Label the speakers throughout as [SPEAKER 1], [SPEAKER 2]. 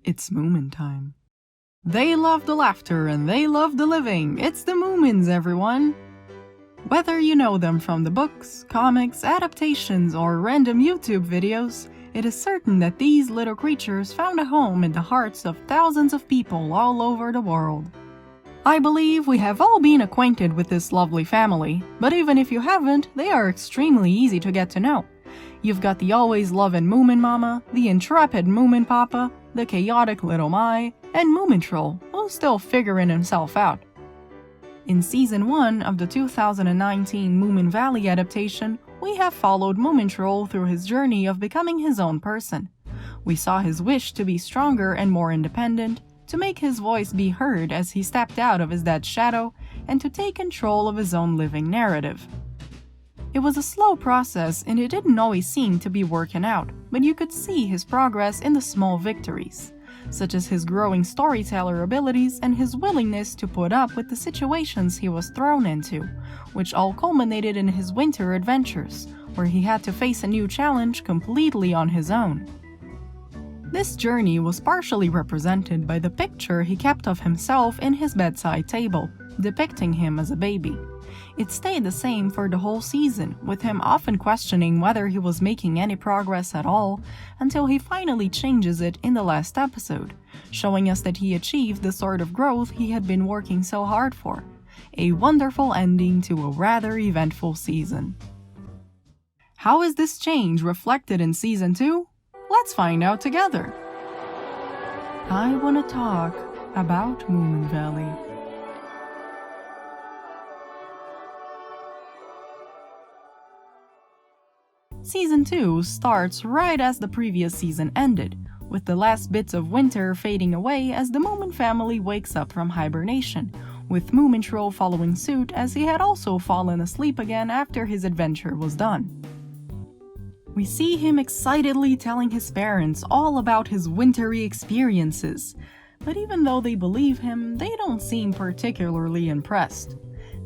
[SPEAKER 1] It's Moomin time. They love the laughter and they love the living. It's the Moomins, everyone! Whether you know them from the books, comics, adaptations, or random YouTube videos, it is certain that these little creatures found a home in the hearts of thousands of people all over the world. I believe we have all been acquainted with this lovely family, but even if you haven't, they are extremely easy to get to know. You've got the always loving Moomin Mama, the intrepid Moomin Papa, the chaotic little Mai, and Moomintroll, who's still figuring himself out. In Season 1 of the 2019 Moominvalley adaptation, we have followed Moomintroll through his journey of becoming his own person. We saw his wish to be stronger and more independent, to make his voice be heard as he stepped out of his dad's shadow, and to take control of his own living narrative. It was a slow process and it didn't always seem to be working out, but you could see his progress in the small victories, such as his growing storyteller abilities and his willingness to put up with the situations he was thrown into, which all culminated in his winter adventures, where he had to face a new challenge completely on his own. This journey was partially represented by the picture he kept of himself in his bedside table, depicting him as a baby. It stayed the same for the whole season, with him often questioning whether he was making any progress at all, until he finally changes it in the last episode, showing us that he achieved the sort of growth he had been working so hard for. A wonderful ending to a rather eventful season. How is this change reflected in Season 2? Let's find out together! I want to talk about Moominvalley. Season 2 starts right as the previous season ended, with the last bits of winter fading away as the Moomin family wakes up from hibernation, with Moomintroll following suit as he had also fallen asleep again after his adventure was done. We see him excitedly telling his parents all about his wintry experiences, but even though they believe him, they don't seem particularly impressed.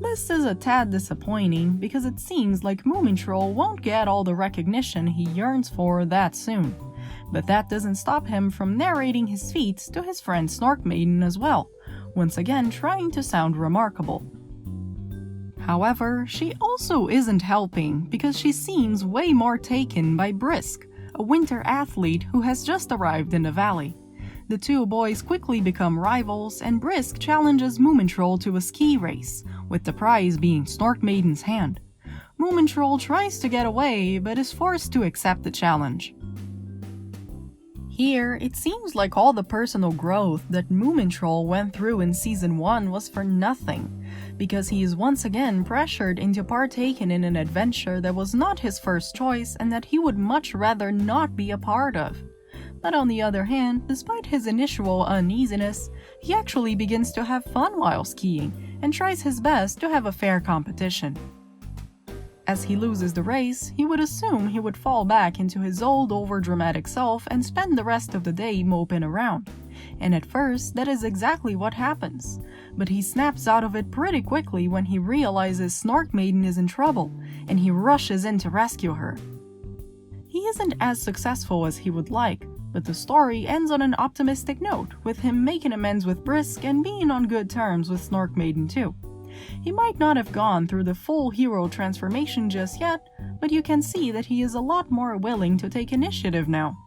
[SPEAKER 1] This is a tad disappointing because it seems like Moomintroll won't get all the recognition he yearns for that soon, but that doesn't stop him from narrating his feats to his friend Snorkmaiden as well, once again trying to sound remarkable. However, she also isn't helping because she seems way more taken by Brisk, a winter athlete who has just arrived in the valley. The two boys quickly become rivals and Brisk challenges Moomintroll to a ski race, with the prize being Snorkmaiden's hand. Moomintroll tries to get away but is forced to accept the challenge. Here, it seems like all the personal growth that Moomintroll went through in Season 1 was for nothing, because he is once again pressured into partaking in an adventure that was not his first choice and that he would much rather not be a part of. But on the other hand, despite his initial uneasiness, he actually begins to have fun while skiing and tries his best to have a fair competition. As he loses the race, he would assume he would fall back into his old overdramatic self and spend the rest of the day moping around. And at first, that is exactly what happens. But he snaps out of it pretty quickly when he realizes Snorkmaiden is in trouble, and he rushes in to rescue her. He isn't as successful as he would like, but the story ends on an optimistic note, with him making amends with Brisk and being on good terms with Snorkmaiden too. He might not have gone through the full hero transformation just yet, but you can see that he is a lot more willing to take initiative now.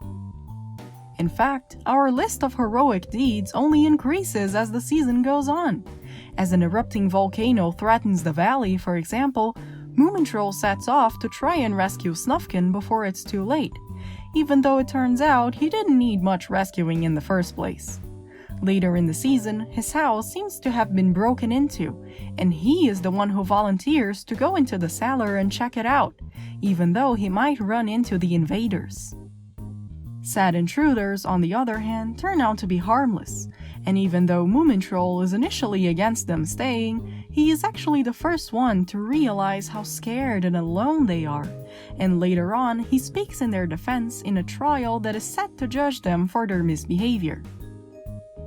[SPEAKER 1] In fact, our list of heroic deeds only increases as the season goes on. As an erupting volcano threatens the valley, for example, Moomintroll sets off to try and rescue Snufkin before it's too late, even though it turns out he didn't need much rescuing in the first place. Later in the season, his house seems to have been broken into, and he is the one who volunteers to go into the cellar and check it out, even though he might run into the invaders. Sad intruders, on the other hand, turn out to be harmless, and even though Moomintroll is initially against them staying, he is actually the first one to realize how scared and alone they are, and later on he speaks in their defense in a trial that is set to judge them for their misbehavior.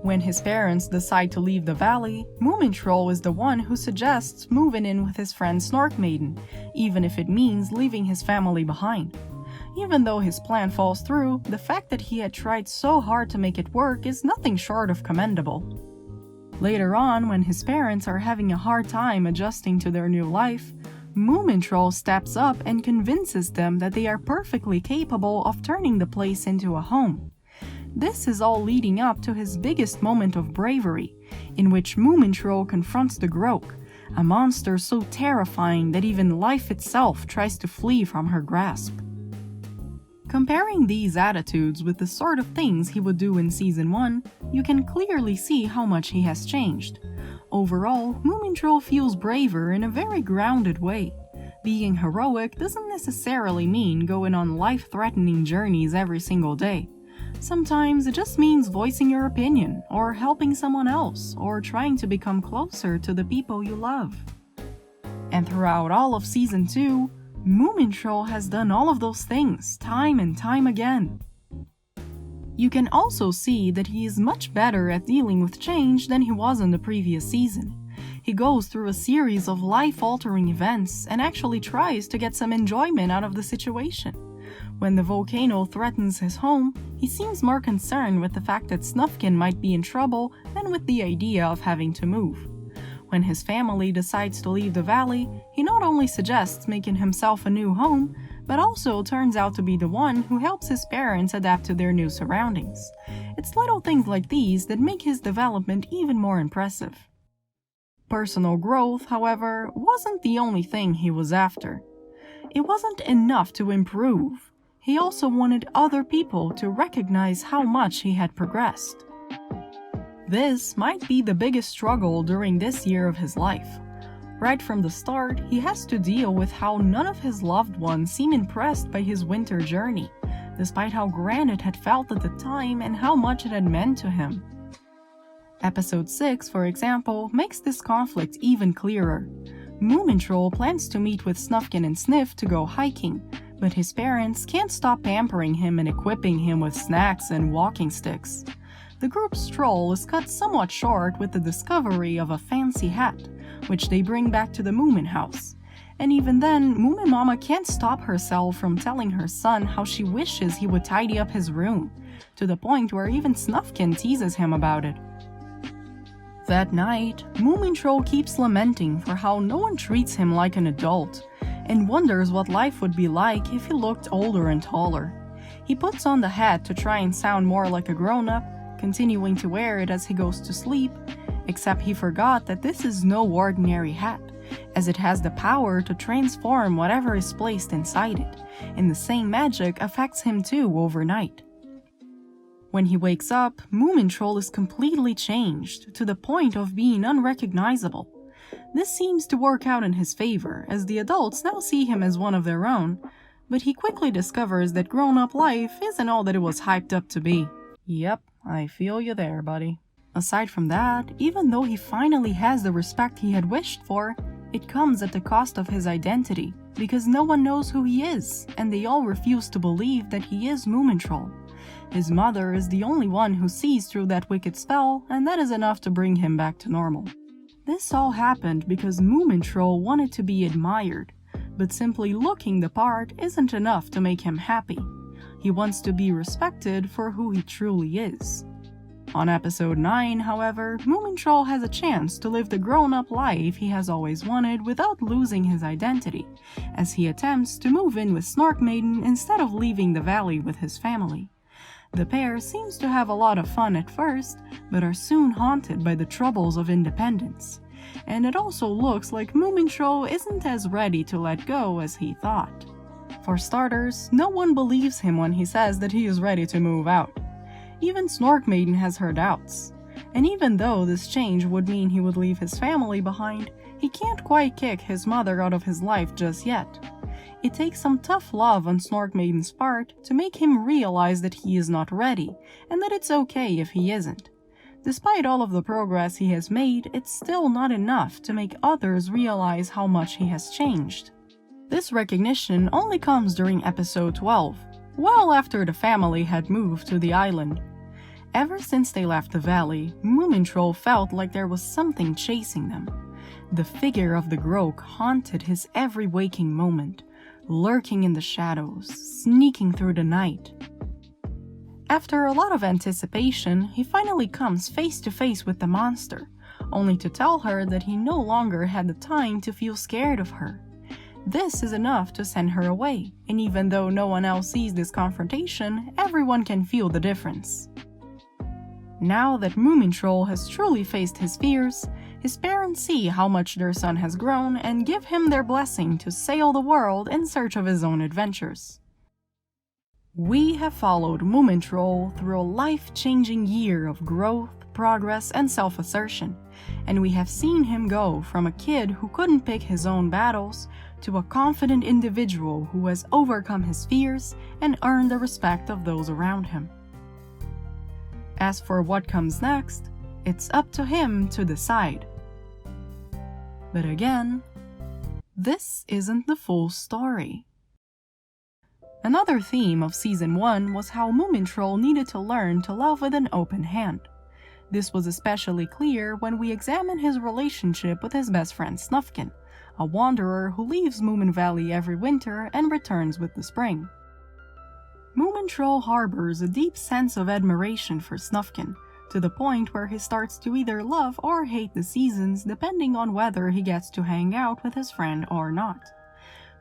[SPEAKER 1] When his parents decide to leave the valley, Moomintroll is the one who suggests moving in with his friend Snorkmaiden, even if it means leaving his family behind. Even though his plan falls through, the fact that he had tried so hard to make it work is nothing short of commendable. Later on, when his parents are having a hard time adjusting to their new life, Moomintroll steps up and convinces them that they are perfectly capable of turning the place into a home. This is all leading up to his biggest moment of bravery, in which Moomintroll confronts the Groke, a monster so terrifying that even life itself tries to flee from her grasp. Comparing these attitudes with the sort of things he would do in Season 1, you can clearly see how much he has changed. Overall, Moomintroll feels braver in a very grounded way. Being heroic doesn't necessarily mean going on life-threatening journeys every single day. Sometimes it just means voicing your opinion, or helping someone else, or trying to become closer to the people you love. And throughout all of Season 2, Moomintroll has done all of those things time and time again. You can also see that he is much better at dealing with change than he was in the previous season. He goes through a series of life-altering events and actually tries to get some enjoyment out of the situation. When the volcano threatens his home, he seems more concerned with the fact that Snufkin might be in trouble than with the idea of having to move. When his family decides to leave the valley, he not only suggests making himself a new home, but also turns out to be the one who helps his parents adapt to their new surroundings. It's little things like these that make his development even more impressive. Personal growth, however, wasn't the only thing he was after. It wasn't enough to improve. He also wanted other people to recognize how much he had progressed. This might be the biggest struggle during this year of his life. Right from the start, he has to deal with how none of his loved ones seem impressed by his winter journey, despite how grand it had felt at the time and how much it had meant to him. Episode 6, for example, makes this conflict even clearer. Moomintroll plans to meet with Snufkin and Sniff to go hiking, but his parents can't stop pampering him and equipping him with snacks and walking sticks. The group's stroll is cut somewhat short with the discovery of a fancy hat, which they bring back to the Moomin house. And even then, Moomin Mama can't stop herself from telling her son how she wishes he would tidy up his room, to the point where even Snufkin teases him about it. That night, Moomintroll keeps lamenting for how no one treats him like an adult, and wonders what life would be like if he looked older and taller. He puts on the hat to try and sound more like a grown-up, continuing to wear it as he goes to sleep, except he forgot that this is no ordinary hat, as it has the power to transform whatever is placed inside it, and the same magic affects him too overnight. When he wakes up, Moomintroll is completely changed, to the point of being unrecognizable. This seems to work out in his favor, as the adults now see him as one of their own, but he quickly discovers that grown-up life isn't all that it was hyped up to be. Yep, I feel you there, buddy. Aside from that, even though he finally has the respect he had wished for, it comes at the cost of his identity, because no one knows who he is, and they all refuse to believe that he is Moomintroll. His mother is the only one who sees through that wicked spell, and that is enough to bring him back to normal. This all happened because Moomintroll wanted to be admired, but simply looking the part isn't enough to make him happy. He wants to be respected for who he truly is. On episode 9, however, Moomintroll has a chance to live the grown-up life he has always wanted without losing his identity, as he attempts to move in with Snorkmaiden instead of leaving the valley with his family. The pair seems to have a lot of fun at first, but are soon haunted by the troubles of independence. And it also looks like Moomintroll isn't as ready to let go as he thought. For starters, no one believes him when he says that he is ready to move out. Even Snorkmaiden has her doubts. And even though this change would mean he would leave his family behind, he can't quite kick his mother out of his life just yet. It takes some tough love on Snorkmaiden's part to make him realize that he is not ready, and that it's okay if he isn't. Despite all of the progress he has made, it's still not enough to make others realize how much he has changed. This recognition only comes during episode 12, well after the family had moved to the island. Ever since they left the valley, Moomintroll felt like there was something chasing them. The figure of the Groke haunted his every waking moment. lurking in the shadows, sneaking through the night. After a lot of anticipation, he finally comes face to face with the monster, only to tell her that he no longer had the time to feel scared of her. This is enough to send her away, and even though no one else sees this confrontation, everyone can feel the difference. Now that Moomintroll has truly faced his fears, his parents see how much their son has grown and give him their blessing to sail the world in search of his own adventures. We have followed Moomintroll through a life-changing year of growth, progress, and self-assertion, and we have seen him go from a kid who couldn't pick his own battles to a confident individual who has overcome his fears and earned the respect of those around him. As for what comes next, it's up to him to decide. But again, this isn't the full story. Another theme of Season 1 was how Moomintroll needed to learn to love with an open hand. This was especially clear when we examine his relationship with his best friend Snufkin, a wanderer who leaves Moominvalley every winter and returns with the spring. Moomintroll harbors a deep sense of admiration for Snufkin, to the point where he starts to either love or hate the seasons depending on whether he gets to hang out with his friend or not.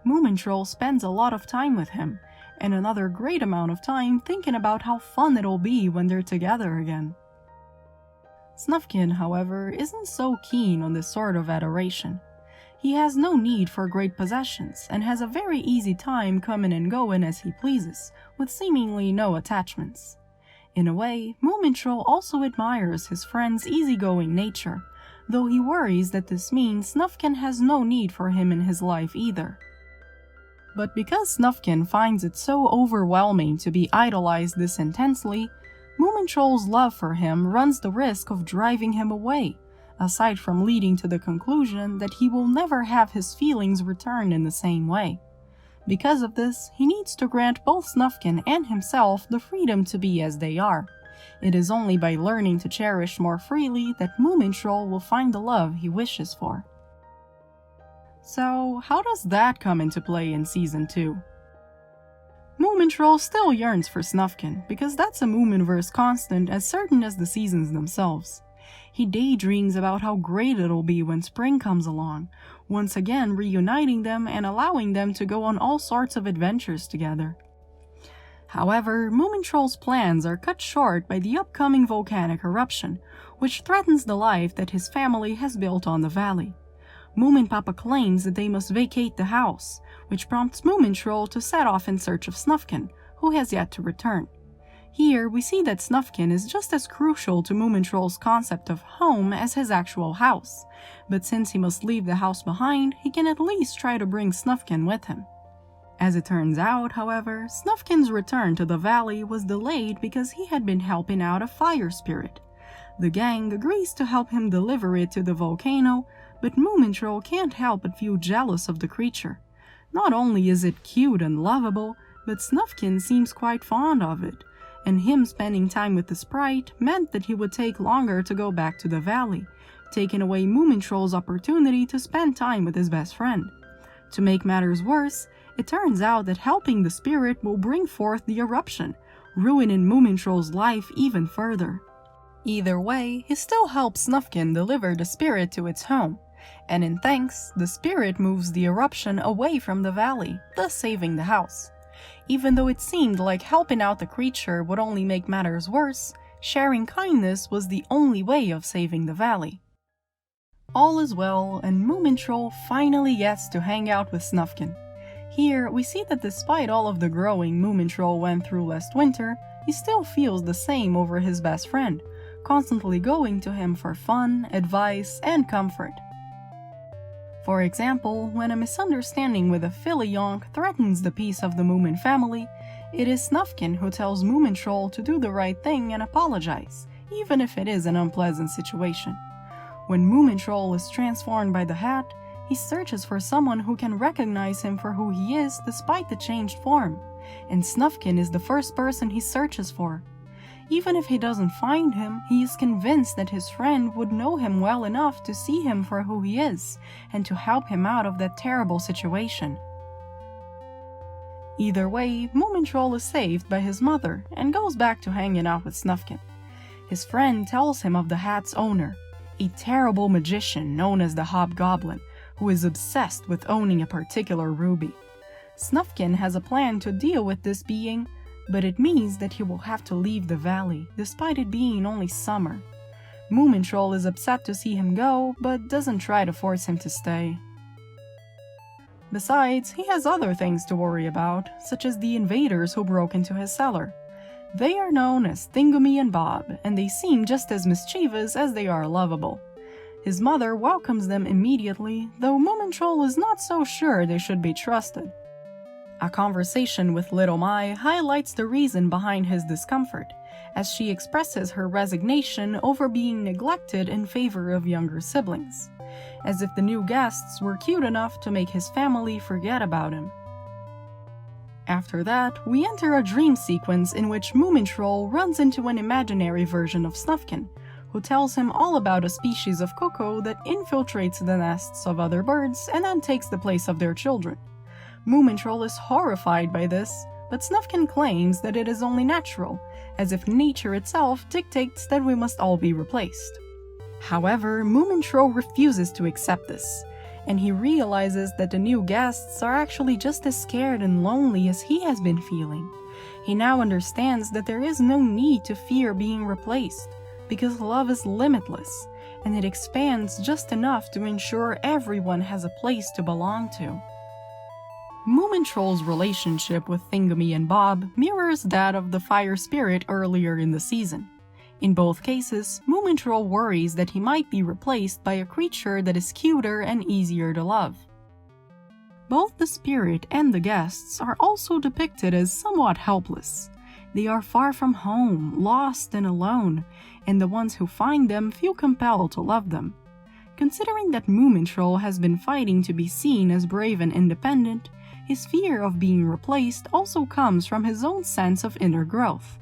[SPEAKER 1] Moomintroll spends a lot of time with him, and another great amount of time thinking about how fun it'll be when they're together again. Snufkin, however, isn't so keen on this sort of adoration. He has no need for great possessions, and has a very easy time coming and going as he pleases, with seemingly no attachments. In a way, Moomintroll also admires his friend's easygoing nature, though he worries that this means Snufkin has no need for him in his life either. But because Snufkin finds it so overwhelming to be idolized this intensely, Moomintroll's love for him runs the risk of driving him away, aside from leading to the conclusion that he will never have his feelings returned in the same way. Because of this, he needs to grant both Snufkin and himself the freedom to be as they are. It is only by learning to cherish more freely that Moomintroll will find the love he wishes for. So, how does that come into play in Season 2? Moomintroll still yearns for Snufkin, because that's a Moominverse constant as certain as the seasons themselves. He daydreams about how great it'll be when spring comes along, once again reuniting them and allowing them to go on all sorts of adventures together. However, Moomintroll's plans are cut short by the upcoming volcanic eruption, which threatens the life that his family has built on the valley. Moominpapa claims that they must vacate the house, which prompts Moomintroll to set off in search of Snufkin, who has yet to return. Here, we see that Snufkin is just as crucial to Moomintroll's concept of home as his actual house, but since he must leave the house behind, he can at least try to bring Snufkin with him. As it turns out, however, Snufkin's return to the valley was delayed because he had been helping out a fire spirit. The gang agrees to help him deliver it to the volcano, but Moomintroll can't help but feel jealous of the creature. Not only is it cute and lovable, but Snufkin seems quite fond of it, and him spending time with the sprite meant that he would take longer to go back to the valley, taking away Moomintroll's opportunity to spend time with his best friend. To make matters worse, it turns out that helping the spirit will bring forth the eruption, ruining Moomintroll's life even further. Either way, he still helps Snufkin deliver the spirit to its home, and in thanks, the spirit moves the eruption away from the valley, thus saving the house. Even though it seemed like helping out the creature would only make matters worse, sharing kindness was the only way of saving the valley. All is well, and Moomintroll finally gets to hang out with Snufkin. Here, we see that despite all of the growing Moomintroll went through last winter, he still feels the same over his best friend, constantly going to him for fun, advice, and comfort. For example, when a misunderstanding with a filly yonk threatens the peace of the Moomin family, it is Snufkin who tells Moomintroll to do the right thing and apologize, even if it is an unpleasant situation. When Moomintroll is transformed by the hat, he searches for someone who can recognize him for who he is despite the changed form, and Snufkin is the first person he searches for. Even if he doesn't find him, he is convinced that his friend would know him well enough to see him for who he is, and to help him out of that terrible situation. Either way, Moomintroll is saved by his mother and goes back to hanging out with Snufkin. His friend tells him of the hat's owner, a terrible magician known as the Hobgoblin, who is obsessed with owning a particular ruby. Snufkin has a plan to deal with this being, but it means that he will have to leave the valley, despite it being only summer. Moomintroll is upset to see him go, but doesn't try to force him to stay. Besides, he has other things to worry about, such as the invaders who broke into his cellar. They are known as Thingummy and Bob, and they seem just as mischievous as they are lovable. His mother welcomes them immediately, though Moomintroll is not so sure they should be trusted. A conversation with Little Mai highlights the reason behind his discomfort, as she expresses her resignation over being neglected in favor of younger siblings, as if the new guests were cute enough to make his family forget about him. After that, we enter a dream sequence in which Moomintroll runs into an imaginary version of Snufkin, who tells him all about a species of cuckoo that infiltrates the nests of other birds and then takes the place of their children. Moomintroll is horrified by this, but Snufkin claims that it is only natural, as if nature itself dictates that we must all be replaced. However, Moomintroll refuses to accept this, and he realizes that the new guests are actually just as scared and lonely as he has been feeling. He now understands that there is no need to fear being replaced, because love is limitless, and it expands just enough to ensure everyone has a place to belong to. Moomintroll's relationship with Thingummy and Bob mirrors that of the fire spirit earlier in the season. In both cases, Moomintroll worries that he might be replaced by a creature that is cuter and easier to love. Both the spirit and the guests are also depicted as somewhat helpless. They are far from home, lost and alone, and the ones who find them feel compelled to love them. Considering that Moomintroll has been fighting to be seen as brave and independent, his fear of being replaced also comes from his own sense of inner growth.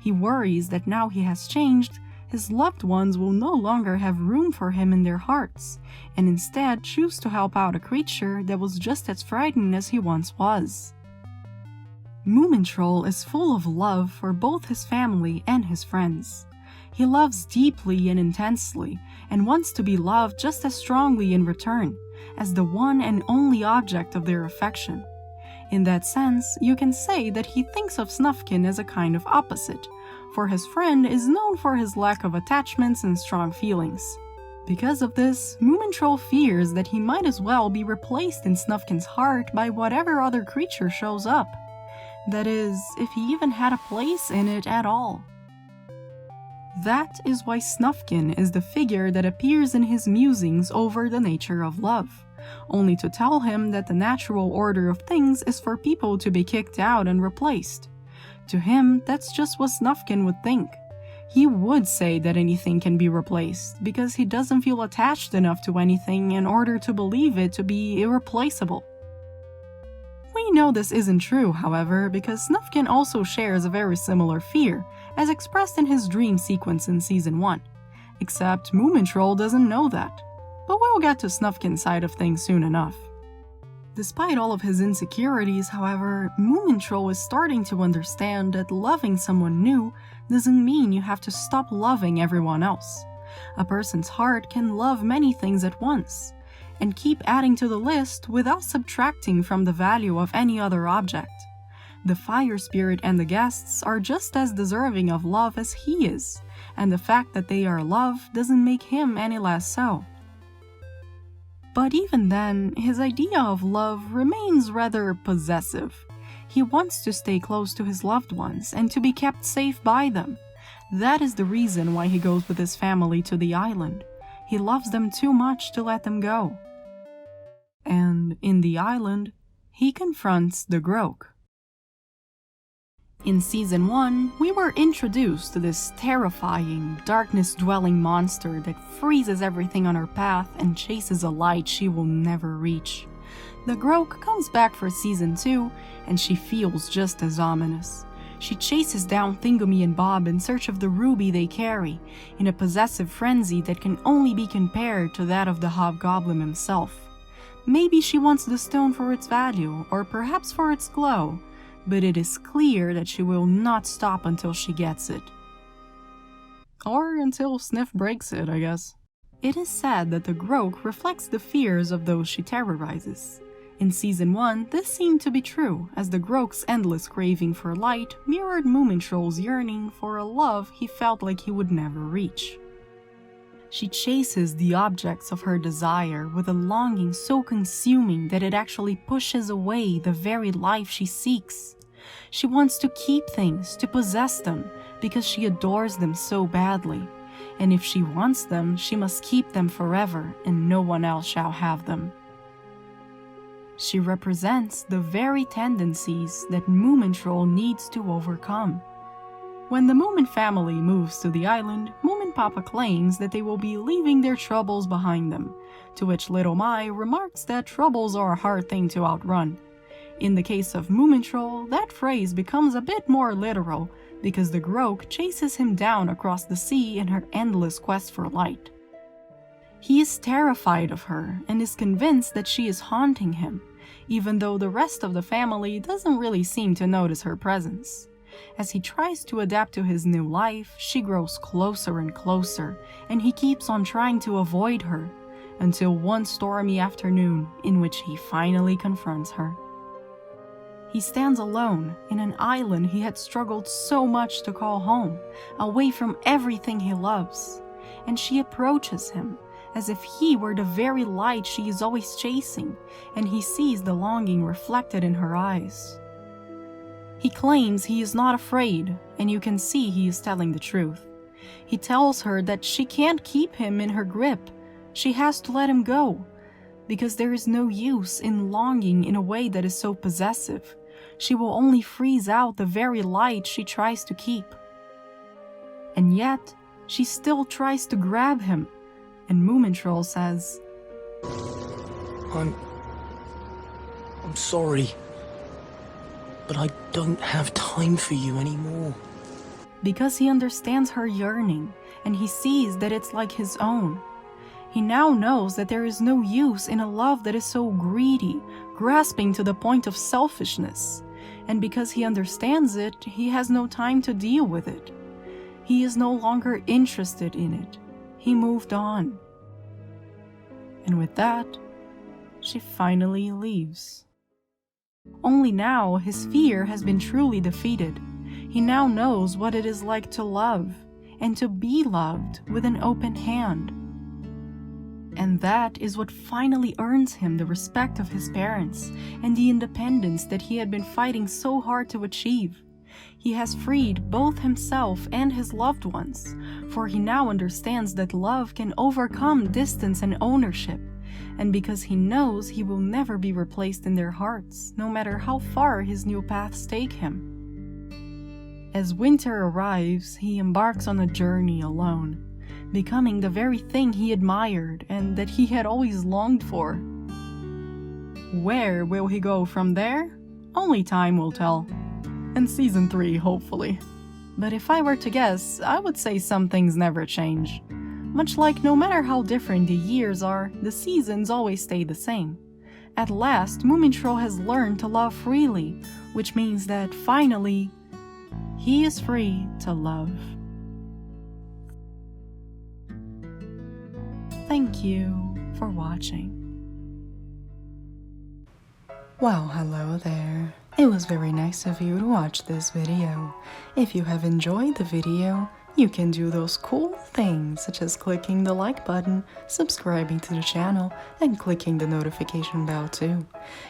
[SPEAKER 1] He worries that now he has changed, his loved ones will no longer have room for him in their hearts, and instead choose to help out a creature that was just as frightened as he once was. Moomintroll is full of love for both his family and his friends. He loves deeply and intensely, and wants to be loved just as strongly in return, as the one and only object of their affection. In that sense, you can say that he thinks of Snufkin as a kind of opposite, for his friend is known for his lack of attachments and strong feelings. Because of this, Moomintroll fears that he might as well be replaced in Snufkin's heart by whatever other creature shows up. That is, if he even had a place in it at all. That is why Snufkin is the figure that appears in his musings over the nature of love, only to tell him that the natural order of things is for people to be kicked out and replaced. To him, that's just what Snufkin would think. He would say that anything can be replaced, because he doesn't feel attached enough to anything in order to believe it to be irreplaceable. We know this isn't true, however, because Snufkin also shares a very similar fear, as expressed in his dream sequence in Season 1. Except Moomintroll doesn't know that. But we'll get to Snufkin's side of things soon enough. Despite all of his insecurities, however, Moomintroll is starting to understand that loving someone new doesn't mean you have to stop loving everyone else. A person's heart can love many things at once, and keep adding to the list without subtracting from the value of any other object. The fire spirit and the guests are just as deserving of love as he is, and the fact that they are loved doesn't make him any less so. But even then, his idea of love remains rather possessive. He wants to stay close to his loved ones and to be kept safe by them. That is the reason why he goes with his family to the island. He loves them too much to let them go. And in the island, he confronts the Groke. In Season 1, we were introduced to this terrifying, darkness-dwelling monster that freezes everything on her path and chases a light she will never reach. The Groke comes back for Season 2, and she feels just as ominous. She chases down Thingummy and Bob in search of the ruby they carry, in a possessive frenzy that can only be compared to that of the Hobgoblin himself. Maybe she wants the stone for its value, or perhaps for its glow, but it is clear that she will not stop until she gets it. Or until Sniff breaks it, I guess. It is said that the Groke reflects the fears of those she terrorizes. In Season 1, this seemed to be true, as the Groke's endless craving for light mirrored Moomintroll's yearning for a love he felt like he would never reach. She chases the objects of her desire with a longing so consuming that it actually pushes away the very life she seeks. She wants to keep things, to possess them, because she adores them so badly. And if she wants them, she must keep them forever, and no one else shall have them. She represents the very tendencies that Moomintroll needs to overcome. When the Moomin family moves to the island, Moomin Papa claims that they will be leaving their troubles behind them, to which Little Mai remarks that troubles are a hard thing to outrun. In the case of Moomintroll, that phrase becomes a bit more literal, because the Groke chases him down across the sea in her endless quest for light. He is terrified of her and is convinced that she is haunting him, even though the rest of the family doesn't really seem to notice her presence. As he tries to adapt to his new life, she grows closer and closer, and he keeps on trying to avoid her, until one stormy afternoon in which he finally confronts her. He stands alone in an island he had struggled so much to call home, away from everything he loves, and she approaches him, as if he were the very light she is always chasing, and he sees the longing reflected in her eyes. He claims he is not afraid, and you can see he is telling the truth. He tells her that she can't keep him in her grip. She has to let him go, because there is no use in longing in a way that is so possessive. She will only freeze out the very light she tries to keep. And yet, she still tries to grab him, and Moomintroll says,
[SPEAKER 2] I'm sorry, but I don't have time for you anymore.
[SPEAKER 1] Because he understands her yearning, and he sees that it's like his own. He now knows that there is no use in a love that is so greedy, grasping to the point of selfishness, and because he understands it, he has no time to deal with it. He is no longer interested in it. He moved on. And with that, she finally leaves. Only now his fear has been truly defeated. He now knows what it is like to love, and to be loved with an open hand. And that is what finally earns him the respect of his parents, and the independence that he had been fighting so hard to achieve. He has freed both himself and his loved ones, for he now understands that love can overcome distance and ownership, and because he knows he will never be replaced in their hearts, no matter how far his new paths take him. As winter arrives, he embarks on a journey alone, becoming the very thing he admired and that he had always longed for. Where will he go from there? Only time will tell. And Season 3, hopefully. But if I were to guess, I would say some things never change. Much like no matter how different the years are, the seasons always stay the same. At last, Moomintroll has learned to love freely, which means that finally, he is free to love. Thank you for watching. Well, hello there. It was very nice of you to watch this video. If you have enjoyed the video, you can do those cool things such as clicking the like button, subscribing to the channel, and clicking the notification bell too.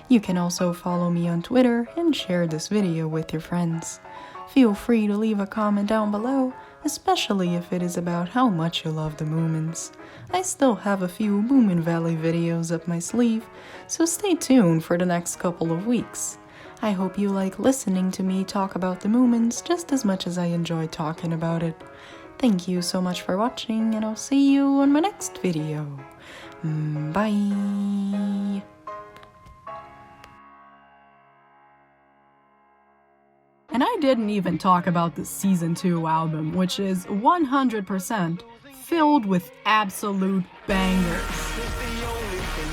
[SPEAKER 1] You can also follow me on Twitter and share this video with your friends. Feel free to leave a comment down below, especially if it is about how much you love the Moomins. I still have a few Moominvalley videos up my sleeve, so stay tuned for the next couple of weeks. I hope you like listening to me talk about the Moomins just as much as I enjoy talking about it. Thank you so much for watching, and I'll see you on my next video. Bye! And I didn't even talk about the Season 2 album, which is 100% filled with absolute bangers.